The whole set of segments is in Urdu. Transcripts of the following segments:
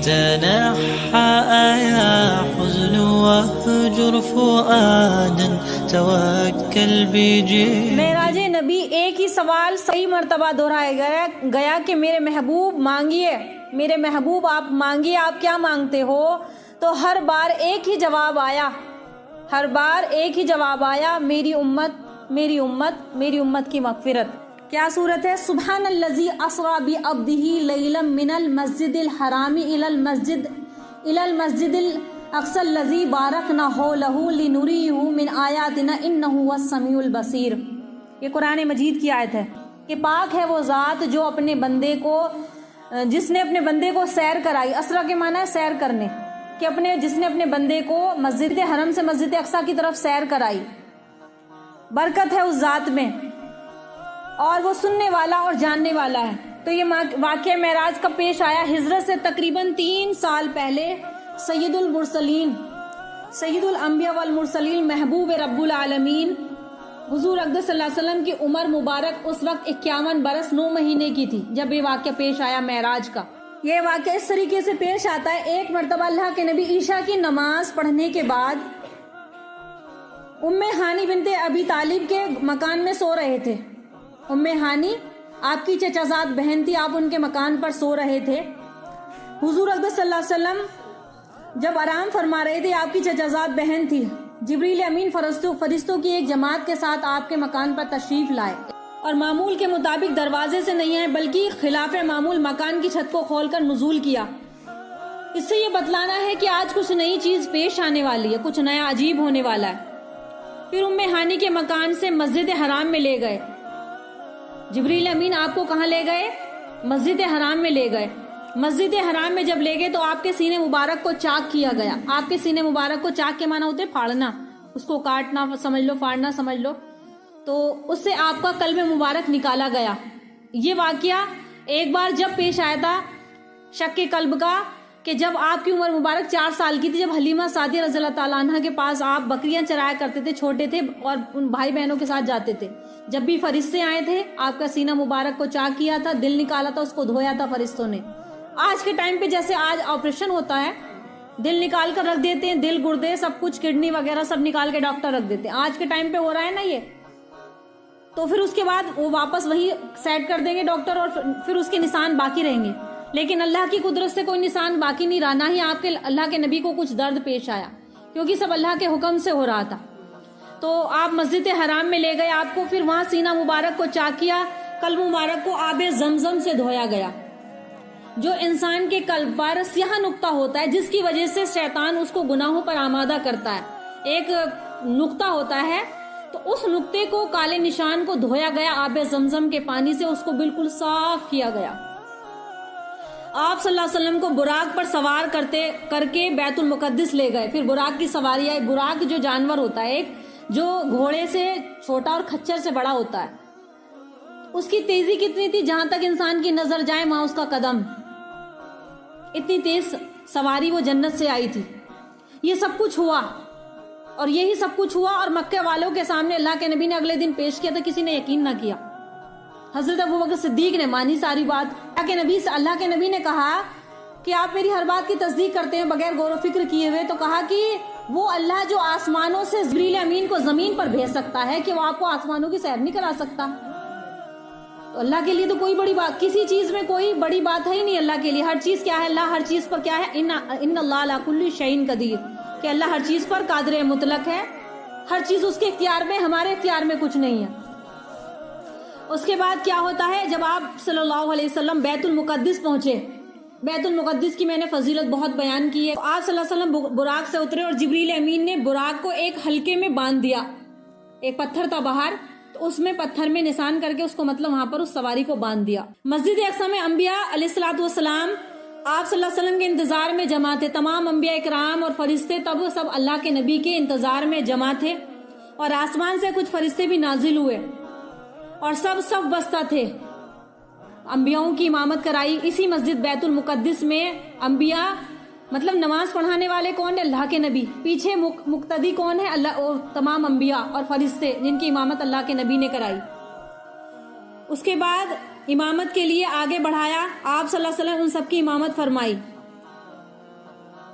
تنحى يا حزن واهجر فؤادا توكل بجد. معراج نبی ایک ہی سوال صحیح مرتبہ دہرایا گیا کہ میرے محبوب مانگیے، میرے محبوب آپ مانگیے، آپ کیا مانگتے ہو؟ تو ہر بار ایک ہی جواب آیا، ہر بار ایک ہی جواب آیا، میری امت، میری امت، میری امت کی مغفرت. کیا صورت ہے؟ سبحان الذی اسری بعبدہ لیلا من المسجد الحرام الی المسجد الاقصی الذی بارکنا حولہ لنریہ من آیاتنا انہ هو السمیع البصیر. یہ قرآن مجید کی آیت ہے کہ پاک ہے وہ ذات جو اپنے بندے کو، جس نے اپنے بندے کو سیر کرائی. اسرا کے معنی ہے سیر کرنے، کہ جس نے اپنے بندے کو مسجد حرم سے مسجد اقصی کی طرف سیر کرائی. برکت ہے اس ذات میں، اور وہ سننے والا اور جاننے والا ہے. تو یہ واقعہ معراج کا پیش آیا ہجرت سے تقریباً 3 سال پہلے. سید المرسلین، سید الانبیاء والمرسلین، محبوب رب العالمین حضور اقدس صلی اللہ علیہ وسلم کی عمر مبارک اس وقت 51 برس 9 مہینے کی تھی جب یہ واقعہ پیش آیا معراج کا. یہ واقعہ اس طریقے سے پیش آتا ہے، ایک مرتبہ اللہ کے نبی عشاء کی نماز پڑھنے کے بعد ام ہانی بنت ابی طالب کے مکان میں سو رہے تھے. ام ہانی آپ کی چچا زاد بہن تھی، آپ ان کے مکان پر سو رہے تھے. حضور اقدس صلی اللہ علیہ وسلم جب آرام فرما رہے تھے، آپ کی چچا زاد بہن تھی، جبریل امین فرشتوں کی ایک جماعت کے ساتھ آپ کے مکان پر تشریف لائے اور معمول کے مطابق دروازے سے نہیں آئے بلکہ خلاف معمول مکان کی چھت کو کھول کر نزول کیا. اس سے یہ بتلانا ہے کہ آج کچھ نئی چیز پیش آنے والی ہے، کچھ نیا عجیب ہونے والا ہے. پھر ام ہانی کے مکان سے مسجد حرام میں لے گئے. جبریل امین آپ کو کہاں لے گئے؟ مسجد حرام میں لے گئے. مسجد حرام میں جب لے گئے تو آپ کے سینے مبارک کو چاک کیا گیا. آپ کے سینے مبارک کو چاک کے معنی ہوتے پھاڑنا، اس کو کاٹنا سمجھ لو، پھاڑنا سمجھ لو. تو اس سے آپ کا قلب مبارک نکالا گیا. یہ واقعہ ایک بار جب پیش آیا تھا شک قلب کا کہ جب آپ کی عمر مبارک 4 سال کی تھی، جب حلیمہ سعدیہ رضی اللہ تعالیٰ عنہ کے پاس آپ بکریاں چرایا کرتے تھے، چھوٹے تھے اور ان بھائی بہنوں کے ساتھ جاتے تھے. جب بھی فرشتے آئے تھے آپ کا سینہ مبارک کو چاک کیا تھا، دل نکالا تھا، اس کو دھویا تھا فرشتوں نے. آج کے ٹائم پہ جیسے آج آپریشن ہوتا ہے، دل نکال کر رکھ دیتے ہیں، دل گردے سب کچھ کڈنی وغیرہ سب نکال کے ڈاکٹر رکھ دیتے ہیں. آج کے ٹائم پہ ہو رہا ہے نا یہ. تو پھر اس کے بعد وہ واپس وہی سیٹ کر دیں گے ڈاکٹر، اور پھر اس کے نشان باقی رہیں گے. لیکن اللہ کی قدرت سے کوئی نشان باقی نہیں رہا. نہ ہی آپ کے اللہ کے نبی کو کچھ درد پیش آیا، کیونکہ سب اللہ کے حکم سے ہو رہا تھا. تو آپ مسجد حرام میں لے گئے آپ کو، پھر وہاں سینہ مبارک کو چاک کیا، قلب مبارک کو آب زمزم سے دھویا گیا. جو انسان کے قلب پر سیاہ نقطہ ہوتا ہے جس کی وجہ سے شیطان اس کو گناہوں پر آمادہ کرتا ہے، ایک نقطہ ہوتا ہے، تو اس نقطے کو، کالے نشان کو دھویا گیا آب زمزم کے پانی سے، اس کو بالکل صاف کیا گیا. آپ صلی اللہ علیہ وسلم کو براق پر سوار کر کے بیت المقدس لے گئے. پھر براق کی سواری آئی. براق جو جانور ہوتا ہے، ایک جو گھوڑے سے چھوٹا اور کھچر سے بڑا ہوتا ہے، اس کی تیزی کتنی تھی؟ جہاں تک انسان کی نظر جائے وہاں اس کا قدم. اتنی تیز سواری وہ جنت سے آئی تھی. یہ سب کچھ ہوا، اور یہی سب کچھ ہوا، اور مکے والوں کے سامنے اللہ کے نبی نے اگلے دن پیش کیا تھا. کسی نے یقین نہ کیا. حضرت ابوبکر صدیق نے مانی ساری بات. اللہ کے نبی نے کہا کہ آپ میری ہر بات کی تصدیق کرتے ہیں بغیر غور و فکر کیے ہوئے. تو کہا کہ وہ اللہ جو آسمانوں سے جبریل امین کو زمین پر بھیج سکتا ہے، کہ وہ آپ کو آسمانوں کی سیر نہیں کرا سکتا. تو اللہ کے لیے تو کوئی بڑی بات، کسی چیز میں کوئی بڑی بات ہے ہی نہیں. اللہ کے لیے ہر چیز کیا ہے؟ اللہ ہر چیز پر کیا ہے؟ ان اللہ علی کل شیء قدیر، کہ اللہ ہر چیز پر قادر مطلق ہے. ہر چیز اس کے اختیار میں، ہمارے اختیار میں کچھ نہیں ہے. اس کے بعد کیا ہوتا ہے؟ جب آپ صلی اللہ علیہ وسلم بیت المقدس پہنچے، بیت المقدس کی میں نے فضیلت بہت بیان کی ہے. آپ صلی اللہ علیہ وسلم براق سے اترے اور جبریل امین نے براق کو ایک حلقے میں باندھ دیا. ایک پتھر تھا باہر، تو اس میں پتھر میں نشان کر کے اس کو مطلب وہاں پر اس سواری کو باندھ دیا. مسجد اقصی میں انبیاء علیہ الصلوۃ والسلام آپ صلی اللہ علیہ وسلم کے انتظار میں جمع تھے. تمام انبیاء اکرام اور فرشتے تب سب اللہ کے نبی کے انتظار میں جمع تھے، اور آسمان سے کچھ فرشتے بھی نازل ہوئے اور سب بستہ تھے. انبیاؤں کی امامت کرائی اسی مسجد بیت المقدس میں. انبیاء مطلب نماز پڑھانے والے کون ہیں؟ اللہ کے نبی. پیچھے مقتدی کون ہے؟ اللہ اور تمام انبیاء اور فرشتے جن کی امامت اللہ کے نبی نے کرائی. اس کے بعد امامت کے لیے آگے بڑھایا آپ صلی اللہ علیہ وسلم، ان سب کی امامت فرمائی.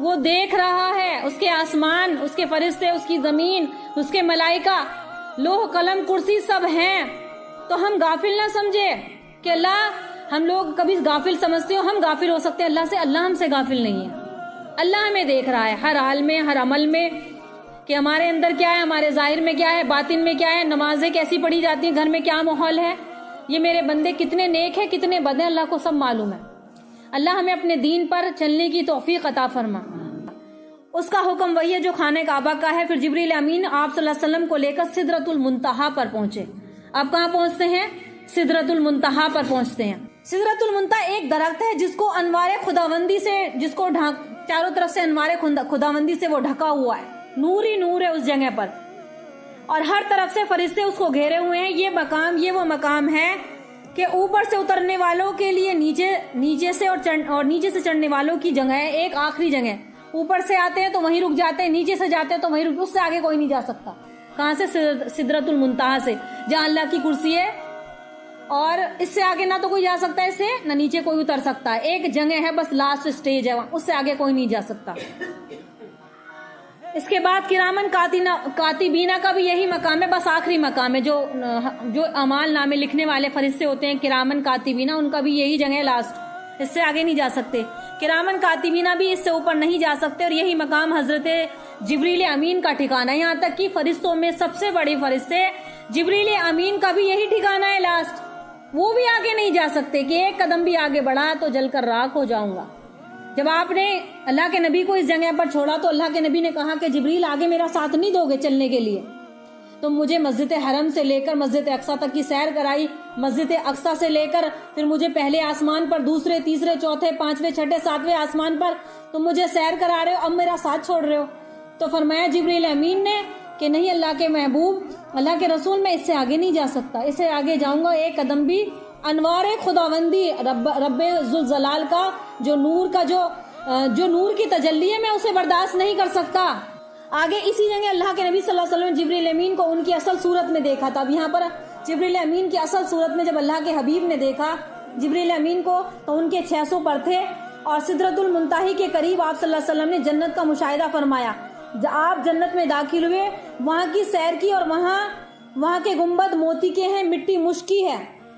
وہ دیکھ رہا ہے، اس کے آسمان، اس کے فرشتے، اس کی زمین، اس کے ملائکہ، لوح قلم کرسی سب ہیں. تو ہم غافل نہ سمجھے کہ اللہ، ہم لوگ کبھی غافل سمجھتے ہو، ہم غافل ہو سکتے ہیں اللہ سے. اللہ ہم سے غافل نہیں ہے. اللہ ہمیں دیکھ رہا ہے ہر حال میں، ہر عمل میں، کہ ہمارے اندر کیا ہے، ہمارے ظاہر میں کیا ہے، باطن میں کیا ہے، نمازیں کیسی پڑھی جاتی ہیں، گھر میں کیا ماحول ہے، یہ میرے بندے کتنے نیک ہیں کتنے بد ہیں، اللہ کو سب معلوم ہے. اللہ ہمیں اپنے دین پر چلنے کی توفیق عطا فرما. اس کا حکم وہی ہے جو خانہ کعبہ کا ہے. پھر جبریل امین آپ صلی اللہ علیہ وسلم کو لے کر سدرۃ المنتہا پر پہنچے. اب کہاں پہنچتے ہیں؟ سدرۃ المنتہا پر پہنچتے ہیں. سدرۃ المنتہا ایک درخت ہے جس کو انوار خداوندی سے، جس کو چاروں طرف سے انوار خداوندی سے وہ ڈھکا ہوا ہے. نور ہی نور ہے اس جگہ پر، اور ہر طرف سے فرشتے اس کو گھیرے ہوئے ہیں. یہ وہ مقام ہے کہ اوپر سے اترنے والوں کے لیے نیچے سے اور نیچے سے چڑھنے والوں کی جگہ ہے. ایک آخری جگہ، اوپر سے آتے ہیں تو وہیں رک جاتے ہیں، نیچے سے جاتے ہیں تو وہیں اس سے آگے کوئی نہیں جا سکتا. کہاں سے؟ سدرۃ المنتہا سے، جہاں اللہ کی کرسی ہے، اور اس سے آگے نہ تو کوئی جا سکتا ہے، اس سے نہ نیچے کوئی اتر سکتا ہے. ایک جگہ ہے بس، لاسٹ سٹیج ہے وہاں، اس سے آگے کوئی نہیں جا سکتا. اس کے بعد کرامن کاتبینا کا بھی یہی مقام ہے، بس آخری مقام ہے. جو اعمال نامے لکھنے والے فرشتے ہوتے ہیں کرامن کاتبینا، ان کا بھی یہی جگہ ہے لاسٹ، اس سے آگے نہیں جا سکتے. کرامن کاتبینا بھی اس سے اوپر نہیں جا سکتے. اور یہی مقام حضرت جبریل امین کا ٹھکانہ ہے. یہاں تک کہ فرشتوں میں سب سے بڑے فرشتے جبریل امین کا بھی یہی ٹھکانہ ہے لاسٹ. وہ بھی آگے نہیں جا سکتے کہ ایک قدم بھی آگے بڑھا تو جل کر راکھ ہو جاؤں گا. جب آپ نے اللہ کے نبی کو اس جگہ پر چھوڑا تو اللہ کے نبی نے کہا کہ جبریل آگے میرا ساتھ نہیں دو گے چلنے کے لیے؟ تو مجھے مسجد حرم سے لے کر مسجد اقصی تک کی سیر کرائی. مسجد اقصی سے لے کر پھر مجھے پہلے آسمان پر، دوسرے، تیسرے، چوتھے، پانچویں، چھٹے، ساتویں آسمان پر تم مجھے سیر کرا رہے ہو، اب میرا ساتھ چھوڑ رہے ہو. تو فرمایا جبریل امین نے کہ نہیں اللہ کے محبوب، اللہ کے رسول، میں اس سے آگے نہیں جا سکتا، اس سے آگے جاؤں گا ایک قدم بھی انوار خداوندی رب ذوالجلال کا جو نور کی تجلی ہے میں اسے برداشت نہیں کر سکتا. آگے اسی جگہ اللہ کے نبی صلی اللہ علیہ وسلم جبریل امین کو ان کی اصل صورت میں دیکھا تھا. اب یہاں پر جبریل امین کی اصل صورت میں جب اللہ کے حبیب نے دیکھا جبریل امین کو تو ان کے 600 پر تھے، اور سدرۃ المنتہا کے قریب آپ صلی اللہ علیہ وسلم نے جنت کا مشاہدہ فرمایا. آپ جنت میں داخل ہوئے، وہاں کی سیر کی، اور وہاں کے گنبد موتی کے ہیں، مٹی مشکی ہے.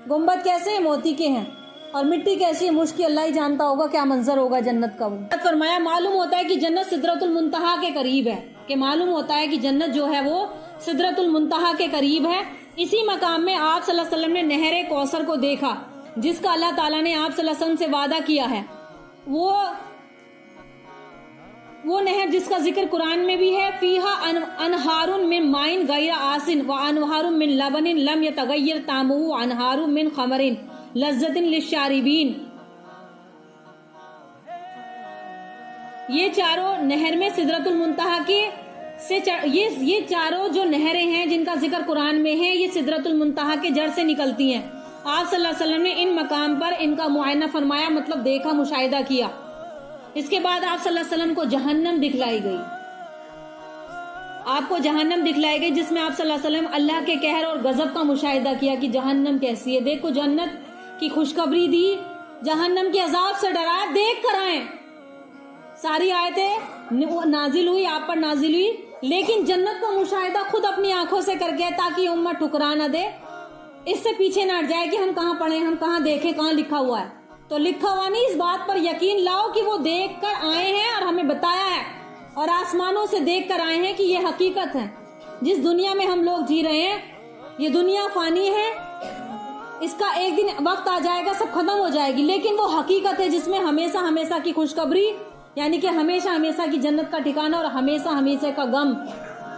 گنبد کیسے ہیں؟ موتی کے ہیں، اور مٹی کیسی ہے؟ مشکی. اللہ ہی جانتا ہوگا کیا منظر ہوگا جنت کا. وہ فرمایا معلوم ہوتا ہے کہ جنت سدرۃ المنتہا کے قریب ہے، کہ معلوم ہوتا ہے کہ جنت جو ہے وہ سدرۃ المنتہا کے قریب ہے. اسی مقام میں آپ صلی اللہ علیہ وسلم نے نہر کوثر کو دیکھا، جس کا اللہ تعالیٰ نے آپ صلی اللہ علیہ وسلم سے وعدہ کیا ہے. وہ نہر جس کا ذکر قرآن میں بھی ہے، فیہا انہار من ماء غیر آسن وانہار من لبن لم یتغیر طعمہ وانہار من خمر لذۃ للشاربین. یہ چاروں نہر میں سدرۃ المنتہا کے سے یہ چاروں جو نہریں ہیں جن کا ذکر قرآن میں ہے، یہ سدرۃ المنتہا کے جڑ سے نکلتی ہیں. آپ صلی اللہ علیہ وسلم نے ان مقام پر ان کا معائنہ فرمایا، مطلب دیکھا، مشاہدہ کیا. اس کے بعد آپ صلی اللہ علیہ وسلم کو جہنم دکھلائی گئی. آپ کو جہنم دکھلائی گئی جس میں آپ صلی اللہ علیہ وسلم اللہ کے قہر اور غضب کا مشاہدہ کیا کہ جہنم کیسی ہے. دیکھو جنت کی خوشخبری دی، جہنم کے عذاب سے ڈرایا، دیکھ کر آئیں. ساری آیتیں نازل ہوئی، آپ پر نازل ہوئی، لیکن جنت کا مشاہدہ خود اپنی آنکھوں سے کر کے تاکہ امت ٹھکرا نہ دے، اس سے پیچھے نہ ہٹ جائے کہ ہم کہاں پڑھیں، ہم کہاں دیکھیں، کہاں لکھا ہوا ہے. تو لکھا ہوا نہیں، اس بات پر یقین لاؤ کہ وہ دیکھ کر آئے ہیں اور ہمیں بتایا ہے، اور آسمانوں سے دیکھ کر آئے ہیں کہ یہ حقیقت ہے. جس دنیا میں ہم لوگ جی رہے ہیں یہ دنیا فانی ہے، اس کا ایک دن وقت آ جائے گا، سب ختم ہو جائے گی، لیکن وہ حقیقت ہے جس میں ہمیشہ ہمیشہ کی خوشخبری، یعنی کہ ہمیشہ ہمیشہ کی جنت کا ٹھکانہ اور ہمیشہ ہمیشہ کا غم،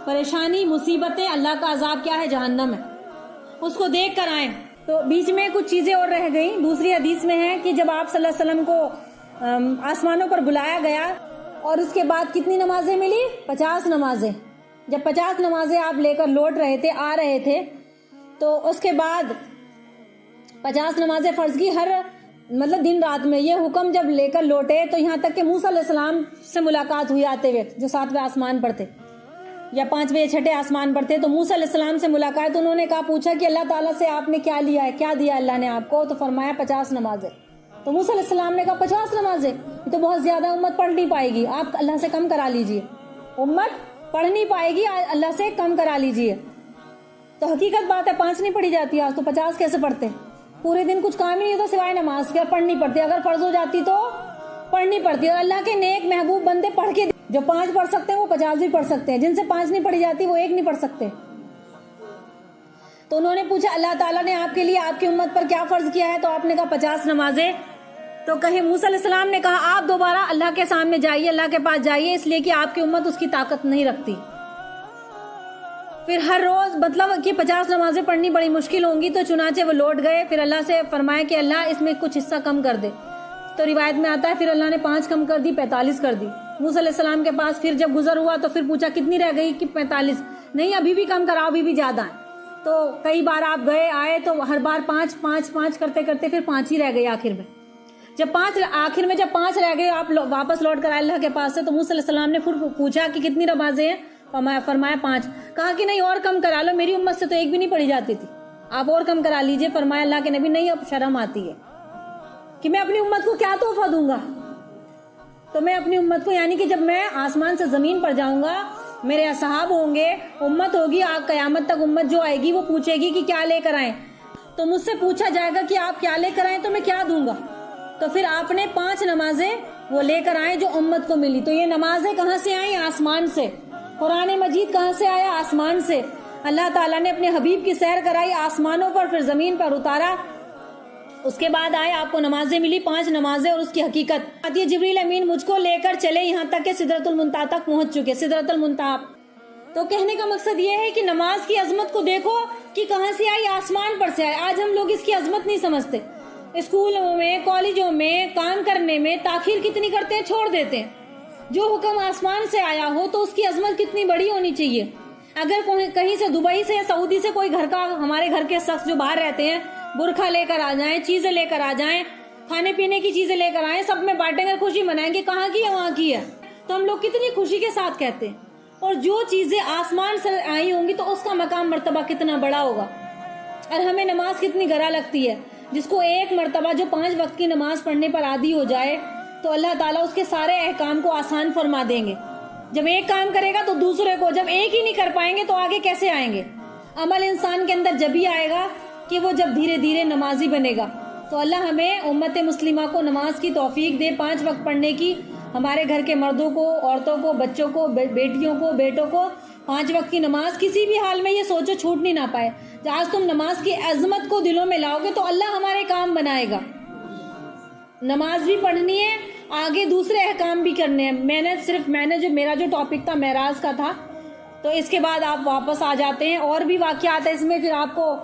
پریشانی، مصیبتیں، اللہ کا عذاب کیا ہے؟ جہنم ہے. اس کو دیکھ کر آئیں. تو بیچ میں کچھ چیزیں اور رہ گئیں. دوسری حدیث میں ہے کہ جب آپ صلی اللہ علیہ وسلم کو آسمانوں پر بلایا گیا اور اس کے بعد کتنی نمازیں ملی؟ 50 نمازیں. جب 50 نمازیں آپ لے کر لوٹ رہے تھے، آ رہے تھے، تو اس کے بعد 50 نمازیں فرض کی ہر مطلب دن رات میں. یہ حکم جب لے کر لوٹے تو یہاں تک کہ موسیٰ علیہ السلام سے ملاقات ہوئی آتے ہوئے، جو 7ویں آسمان پر تھے یا 5ویں 6ٹھے آسمان پر تھے. تو موسیٰ علیہ السلام سے ملاقات، انہوں نے کہا، پوچھا کہ اللہ تعالیٰ سے آپ نے کیا لیا ہے، کیا دیا اللہ نے آپ کو؟ تو فرمایا 50 نمازیں. تو موسیٰ علیہ السلام نے کہا 50 نمازیں، یہ تو بہت زیادہ، امت پڑھ نہیں پائے گی، آپ اللہ سے کم کرا لیجئے، امت پڑھ نہیں پائے گی، اللہ سے کم کرا لیجئے۔ تو حقیقت بات ہے 5 نہیں پڑھی جاتی آج، تو 50 کیسے پڑھتے؟ پورے دن کچھ کام ہی نہیں ہوتا سوائے نماز کے، پڑھنی پڑتی، اگر فرض ہو جاتی تو پڑھنی پڑتی۔ اور اللہ کے نیک محبوب بندے پڑھ کے جو 5 پڑھ سکتے ہیں وہ 50 بھی پڑھ سکتے ہیں، جن سے 5 نہیں پڑھی جاتی وہ 1 نہیں پڑھ سکتے۔ تو انہوں نے پوچھا اللہ تعالیٰ نے آپ کے لیے آپ کی امت پر کیا فرض کیا ہے؟ تو آپ نے کہا 50 نمازیں۔ تو کہیں موسیٰ علیہ السلام نے کہا آپ دوبارہ اللہ کے سامنے جائیے، اللہ کے پاس جائیے، اس لیے کہ آپ کی امت اس کی طاقت نہیں رکھتی۔ پھر ہر روز مطلب کہ 50 نمازیں پڑھنی بڑی مشکل ہوں گی، تو چنانچہ وہ لوٹ گئے، پھر اللہ سے فرمایا کہ اللہ اس میں کچھ حصہ کم کر دے۔ تو روایت میں آتا ہے پھر اللہ نے 5 کم کر دی، 45 کر دی۔ موسیٰ علیہ السلام کے پاس پھر جب گزر ہوا تو پھر پوچھا کتنی رہ گئی؟ کہ 45۔ نہیں ابھی بھی کم کراؤ، ابھی بھی زیادہ ہیں۔ تو کئی بار آپ گئے آئے تو ہر بار 5 5 5 کرتے کرتے پھر 5 ہی رہ گئی آخر میں۔ جب 5 رہ گئے، آپ واپس لوٹ کر آئے اللہ کے پاس سے، تو موسیٰ علیہ السلام نے پھر پوچھا کہ کتنی نمازیں ہیں؟ فرمایا 5۔ کہا کہ نہیں اور کم کرا لو، میری امت سے تو 1 بھی نہیں پڑھی جاتی تھی، آپ اور کم کرا لیجئے۔ فرمایا اللہ کے نبی نہیں، اب شرم آتی ہے کہ میں اپنی امت کو کیا تحفہ دوں گا۔ تو میں اپنی امت کو، یعنی کہ جب میں آسمان سے زمین پر جاؤں گا، میرے اصحاب ہوں گے، امت ہوگی، قیامت تک امت جو آئے گی وہ پوچھے گی کہ کیا لے کر آئیں، تو مجھ سے پوچھا جائے گا کہ آپ کیا لے کر آئیں، تو میں کیا دوں گا۔ تو پھر آپ نے 5 نمازیں وہ لے کر آئیں جو امت کو ملی۔ تو یہ نمازیں کہاں سے آئیں؟ آسمان سے۔ قرآن مجید کہاں سے آیا؟ آسمان سے۔ اللہ تعالیٰ نے اپنے حبیب کی سیر کرائی آسمانوں پر، پھر زمین پر اتارا، اس کے بعد آئے آپ کو نمازیں ملی 5 نمازیں، اور اس کی حقیقت آتی ہے جبریل امین مجھ کو لے کر چلے یہاں تک کہ سدرۃ المنتہا تک پہنچ چکے، سدرۃ المنتہا۔ تو کہنے کا مقصد یہ ہے کہ نماز کی عظمت کو دیکھو کہ کہاں سے آئی، آسمان پر سے آئی۔ آج ہم لوگ اس کی عظمت نہیں سمجھتے، اسکولوں میں کالجوں میں کام کرنے میں تاخیر کتنی کرتے ہیں، چھوڑ دیتے ہیں۔ جو حکم آسمان سے آیا ہو تو اس کی عظمت کتنی بڑی ہونی چاہیے۔ اگر کہیں سے دبئی سے یا سعودی سے کوئی ہمارے گھر کے شخص جو باہر رہتے ہیں برقع لے کر آ جائیں، چیزیں لے کر آ جائیں، کھانے پینے کی چیزیں لے کر آئیں، سب میں بانٹیں گے، خوشی منائیں گے، کہاں کی ہے وہاں کی ہے، تو ہم لوگ کتنی خوشی کے ساتھ کہتے ہیں۔ اور جو چیزیں آسمان سے آئی ہوں گی تو اس کا مقام مرتبہ کتنا بڑا ہوگا۔ اور ہمیں نماز کتنی گرا لگتی ہے، جس کو ایک مرتبہ جو 5 وقت کی نماز پڑھنے پر عادی ہو جائے تو اللہ تعالیٰ اس کے سارے احکام کو آسان فرما دیں گے۔ جب ایک کام کرے گا تو دوسرے کو، جب ایک ہی نہیں کر پائیں گے تو آگے کیسے آئیں گے؟ عمل انسان کے اندر جب ہی آئے گا کہ وہ جب دھیرے دھیرے نمازی بنے گا۔ تو اللہ ہمیں امت مسلمہ کو نماز کی توفیق دے، 5 وقت پڑھنے کی، ہمارے گھر کے مردوں کو، عورتوں کو، بچوں کو، بیٹیوں کو، بیٹوں کو 5 وقت کی نماز کسی بھی حال میں یہ سوچو چھوٹ نہیں نہ پائے۔ آج تم نماز کی عظمت کو دلوں میں لاؤ گے تو اللہ ہمارے کام بنائے گا۔ نماز بھی پڑھنی ہے، آگے دوسرے احکام بھی کرنے ہیں۔ میرا جو ٹاپک تھا معراج کا تھا، تو اس کے بعد آپ واپس آ جاتے ہیں، اور بھی واقعات ہیں اس میں، پھر آپ کو